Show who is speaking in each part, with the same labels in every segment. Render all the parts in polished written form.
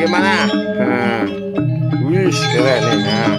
Speaker 1: bagaimana? Nah, wih, keren nih. Nah.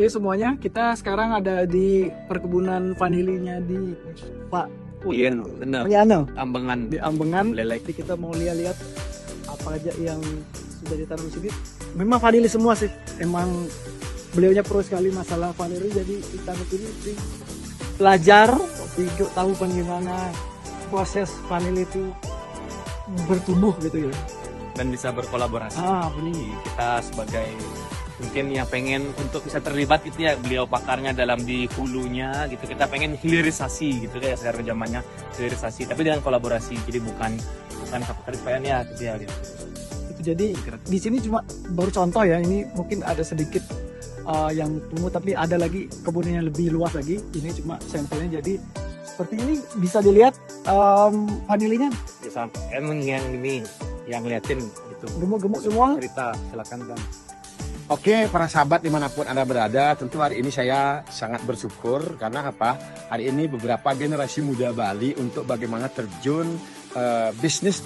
Speaker 2: Oke semuanya, kita sekarang ada di perkebunan vanilinya di Pak
Speaker 3: Iya, benar.
Speaker 2: Priano
Speaker 3: Ambengan.
Speaker 2: di Ambengan.
Speaker 3: Lelek.
Speaker 2: Jadi kita mau lihat-lihat apa aja yang sudah ditanam di sini. Memang vanili semua sih. Emang beliaunya pro sekali masalah vanili, jadi kita ini belajar tahu bagaimana proses vanili itu bertumbuh gitu ya.
Speaker 3: Dan bisa berkolaborasi.
Speaker 2: Benih.
Speaker 3: Kita sebagai mungkin yang pengen untuk bisa terlibat gitu ya, beliau pakarnya dalam di hulunya gitu, kita pengen hilirisasi gitu ya, sekarang zamannya hilirisasi tapi dengan kolaborasi, jadi bukan kapitalis ya gitu ya gitu.
Speaker 2: Itu jadi di sini cuma baru contoh ya, ini mungkin ada sedikit yang tumbuh tapi ada lagi kebunnya yang lebih luas lagi. Ini cuma sampelnya, jadi seperti ini bisa dilihat vanilinya
Speaker 3: Bisa emang yang ini yang liatin itu
Speaker 2: gemuk-gemuk semua.
Speaker 3: cerita, silakan Bang.
Speaker 1: Oke, para sahabat dimanapun Anda berada, tentu hari ini saya sangat bersyukur karena apa? Hari ini beberapa generasi muda Bali untuk bagaimana terjun bisnis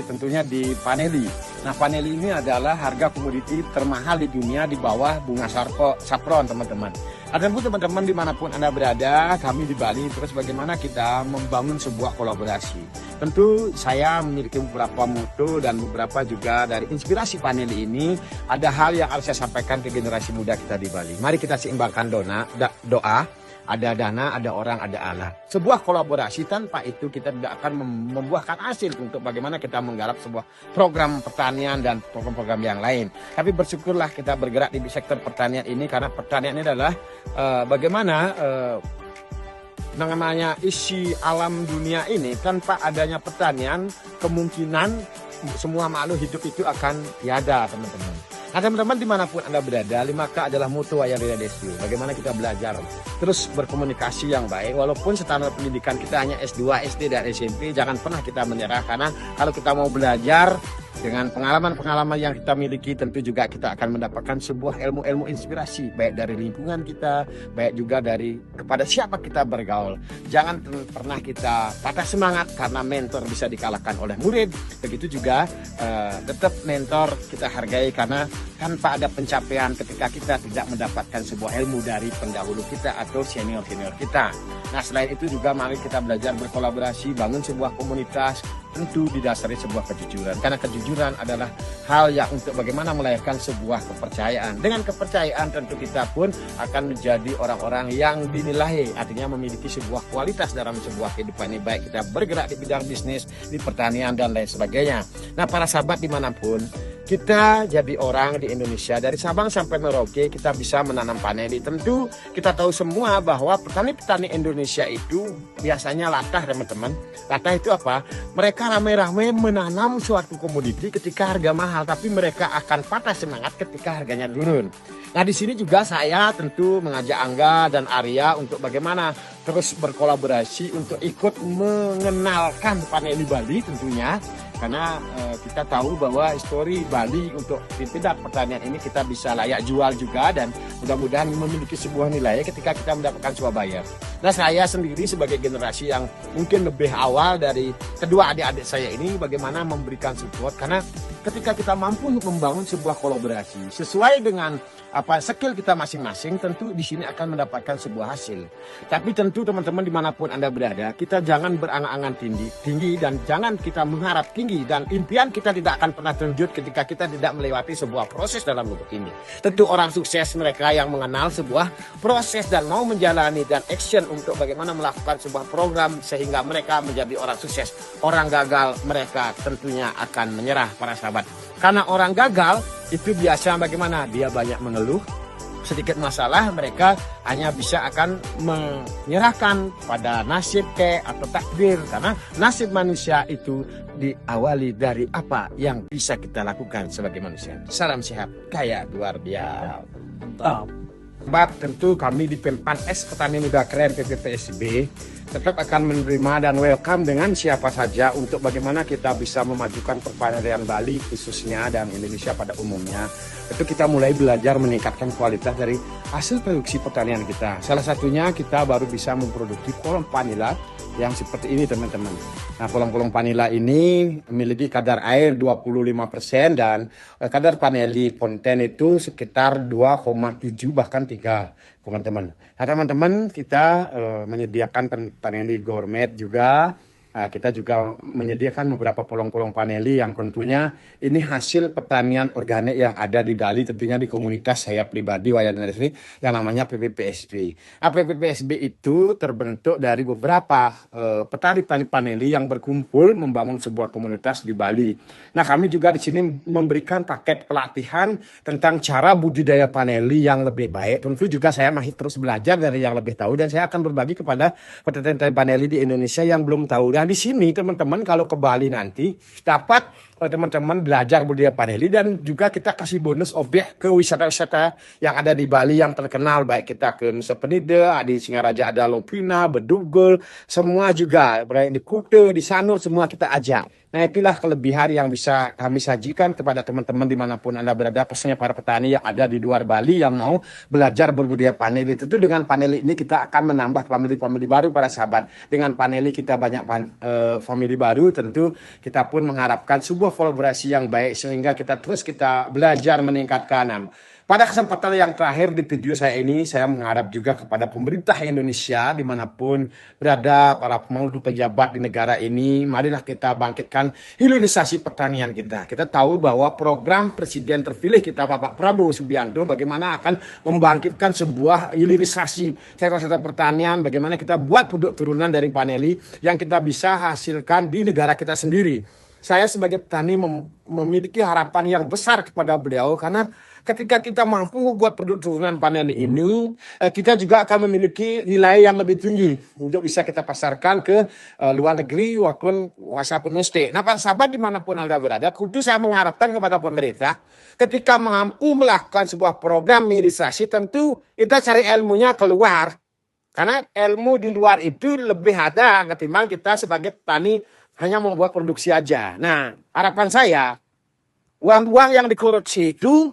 Speaker 1: tentunya di vanili. Nah, vanili ini adalah harga komoditi termahal di dunia di bawah bunga saffron, teman-teman. Adapun teman-teman dimanapun Anda berada, kami di Bali terus bagaimana kita membangun sebuah kolaborasi. Tentu saya memiliki beberapa moto dan beberapa juga dari inspirasi vanili ini. Ada hal yang harus saya sampaikan ke generasi muda kita di Bali. Mari kita seimbangkan doa. Ada dana, ada orang, ada Allah. Sebuah kolaborasi, tanpa itu kita tidak akan membuahkan hasil untuk bagaimana kita menggarap sebuah program pertanian dan program-program yang lain. Tapi bersyukurlah kita bergerak di sektor pertanian ini, karena pertanian ini adalah bagaimana namanya isi alam dunia ini. Tanpa adanya pertanian, kemungkinan semua makhluk hidup itu akan tiada, teman-teman. Nah, teman-teman dimanapun Anda berada, 5K adalah mutu Ayarida Desu. Bagaimana kita belajar terus berkomunikasi yang baik, walaupun standar pendidikan kita hanya S2, SD, dan SMP, jangan pernah kita menyerah. Karena kalau kita mau belajar dengan pengalaman-pengalaman yang kita miliki, tentu juga kita akan mendapatkan sebuah ilmu-ilmu inspirasi, baik dari lingkungan kita, baik juga dari kepada siapa kita bergaul. Jangan pernah kita patah semangat karena mentor bisa dikalahkan oleh murid. Begitu juga tetap mentor kita hargai, karena tanpa ada pencapaian ketika kita tidak mendapatkan sebuah ilmu dari pendahulu kita atau senior-senior kita. Nah, selain itu juga mari kita belajar berkolaborasi, bangun sebuah komunitas, tentu didasari sebuah kejujuran. Karena kejujuran adalah hal yang untuk bagaimana melahirkan sebuah kepercayaan. Dengan kepercayaan tentu kita pun akan menjadi orang-orang yang dinilai, artinya memiliki sebuah kualitas dalam sebuah kehidupan ini, baik kita bergerak di bidang bisnis, di pertanian, dan lain sebagainya. Nah, para sahabat dimanapun, kita jadi orang di Indonesia dari Sabang sampai Merauke kita bisa menanam paneli. Tentu kita tahu semua bahwa petani-petani Indonesia itu biasanya latah, teman-teman. Latah itu apa? Mereka rame-rame menanam suatu komoditi ketika harga mahal, tapi mereka akan patah semangat ketika harganya turun. Nah, di sini juga saya tentu mengajak Angga dan Arya untuk bagaimana terus berkolaborasi untuk ikut mengenalkan paneli Bali tentunya. Karena kita tahu bahwa histori Bali untuk di tingkat pertanian ini kita bisa layak jual juga, dan mudah-mudahan memiliki sebuah nilai ketika kita mendapatkan sebuah buyer. Nah, saya sendiri sebagai generasi yang mungkin lebih awal dari kedua adik-adik saya ini, bagaimana memberikan support, karena ketika kita mampu untuk membangun sebuah kolaborasi sesuai dengan skill kita masing-masing, tentu di sini akan mendapatkan sebuah hasil. Tapi tentu teman-teman dimanapun Anda berada, kita jangan berangan-angan tinggi dan jangan kita mengharap tinggi, dan impian kita tidak akan pernah terwujud ketika kita tidak melewati sebuah proses dalam hidup ini. Tentu orang sukses mereka yang mengenal sebuah proses dan mau menjalani dan action untuk bagaimana melakukan sebuah program sehingga mereka menjadi orang sukses. Orang gagal mereka tentunya akan menyerah, para sahabat. Karena orang gagal itu biasa bagaimana? Dia banyak mengeluh, sedikit masalah mereka hanya bisa akan menyerahkan pada nasib atau takdir, karena nasib manusia itu diawali dari apa yang bisa kita lakukan sebagai manusia. Salam sehat, kaya luar biasa. Sebab tentu kami di Pempan-S Petani Muda Keren PPPSB tetap akan menerima dan welcome dengan siapa saja untuk bagaimana kita bisa memajukan pertanian Bali khususnya dan Indonesia pada umumnya. Itu kita mulai belajar meningkatkan kualitas dari hasil produksi pertanian kita. Salah satunya kita baru bisa memproduksi kolom vanila yang seperti ini, teman-teman. Nah, kolom-kolom vanila ini memiliki kadar air 25% dan kadar paneli konten itu sekitar 2,7 bahkan 3, teman-teman. Nah, teman-teman, kita menyediakan paneli gourmet juga. Nah, kita juga menyediakan beberapa kolong-kolong paneli yang tentunya ini hasil pertanian organik yang ada di Bali, tentunya di komunitas saya pribadi Wayan Nursery yang namanya PPPSB. Nah, PPPSB itu terbentuk dari beberapa petani-petani paneli yang berkumpul membangun sebuah komunitas di Bali. Nah, kami juga di sini memberikan paket pelatihan tentang cara budidaya paneli yang lebih baik. Tentu juga saya masih terus belajar dari yang lebih tahu, dan saya akan berbagi kepada petani paneli di Indonesia yang belum tahu. Dan di sini teman-teman kalau ke Bali nanti dapat teman-teman belajar budidaya paneli, dan juga kita kasih bonus objek ke wisata-wisata yang ada di Bali yang terkenal, baik kita ke Nusa Penida, di Singaraja ada Lopina, Bedugul, semua juga, baik di Kuta, di Sanur, semua kita ajak. Nah, itulah kelebihan yang bisa kami sajikan kepada teman-teman dimanapun Anda berada, khususnya para petani yang ada di luar Bali yang mau belajar berbudidaya paneli. Tentu dengan paneli ini kita akan menambah famili-famili baru, para sahabat. Dengan paneli kita banyak famili baru, tentu kita pun mengharapkan sebuah kolaborasi yang baik sehingga kita belajar meningkatkan. Pada kesempatan yang terakhir di video saya ini, saya mengharap juga kepada pemerintah Indonesia dimanapun berada, para pemangku pejabat di negara ini, marilah kita bangkitkan hilirisasi pertanian kita. Kita tahu bahwa program Presiden terpilih kita Bapak Prabowo Subianto bagaimana akan membangkitkan sebuah hilirisasi sektor-sektor pertanian, bagaimana kita buat produk turunan dari paneli yang kita bisa hasilkan di negara kita sendiri. Saya sebagai petani memiliki harapan yang besar kepada beliau, karena ketika kita mampu buat produk turunan paneli ini, kita juga akan memiliki nilai yang lebih tinggi untuk bisa kita pasarkan ke luar negeri walaupun kuasa domestik. Nah, para sahabat dimanapun Anda berada, kudu saya mengharapkan kepada pemerintah ketika mampu melakukan sebuah program hilirisasi, tentu kita cari ilmunya keluar. Karena ilmu di luar itu lebih ada ketimbang kita sebagai petani hanya membuat produksi aja. Nah, harapan saya, uang-uang yang dikorupsi itu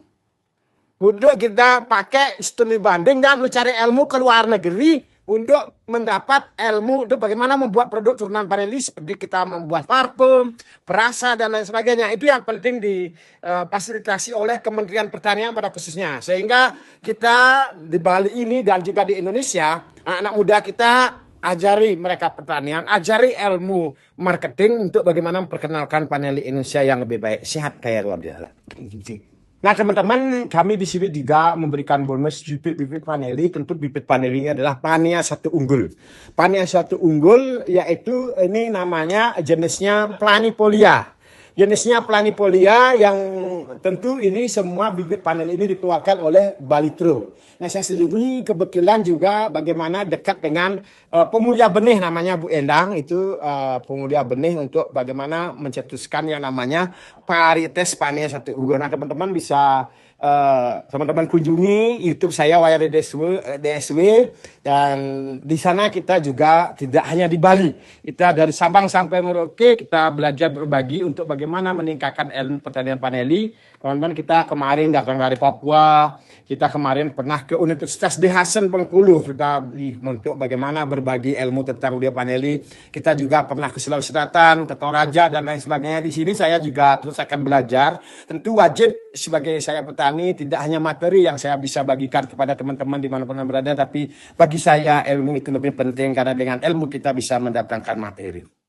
Speaker 1: untuk kita pakai studi banding dan mencari ilmu ke luar negeri untuk mendapat ilmu untuk bagaimana membuat produk turunan paneli seperti kita membuat parfum, perasa, dan lain sebagainya. Itu yang penting difasilitasi oleh Kementerian Pertanian pada khususnya. Sehingga kita di Bali ini dan juga di Indonesia, anak-anak muda kita ajari mereka pertanian, ajari ilmu marketing untuk bagaimana memperkenalkan paneli Indonesia yang lebih baik, sehat, kaya luar biasa. Nah, teman-teman, kami di sini juga memberikan bonus bibit-bibit paneli. Tentu bibit paneli adalah Pania 1 unggul. Pania 1 unggul yaitu ini namanya jenisnya Planifolia. jenisnya planifolia yang tentu ini semua bibit panel ini dikeluarkan oleh Balitro. Nah, saya sendiri kebetulan juga bagaimana dekat dengan pemulia benih namanya Bu Endang, itu pemulia benih untuk bagaimana mencetuskan yang namanya varietes Spania 1 Unggul. Nah, teman-teman bisa teman-teman kunjungi YouTube saya Wayar DSW, dan di sana kita juga tidak hanya di Bali, kita dari Sabang sampai Merauke kita belajar berbagi untuk bagaimana meningkatkan ilmu pertanian paneli. Teman-teman, kita kemarin datang dari Papua, kita kemarin pernah ke Universitas De Hasan Bengkulu, kita untuk bagaimana berbagi ilmu tentang budidaya paneli. Kita juga pernah ke Sulawesi Selatan, ke Toraja dan lain sebagainya. Di sini saya juga terus akan belajar. Tentu wajib sebagai saya petani tidak hanya materi yang saya bisa bagikan kepada teman-teman dimanapun berada, tapi bagi saya ilmu itu lebih penting karena dengan ilmu kita bisa mendatangkan materi.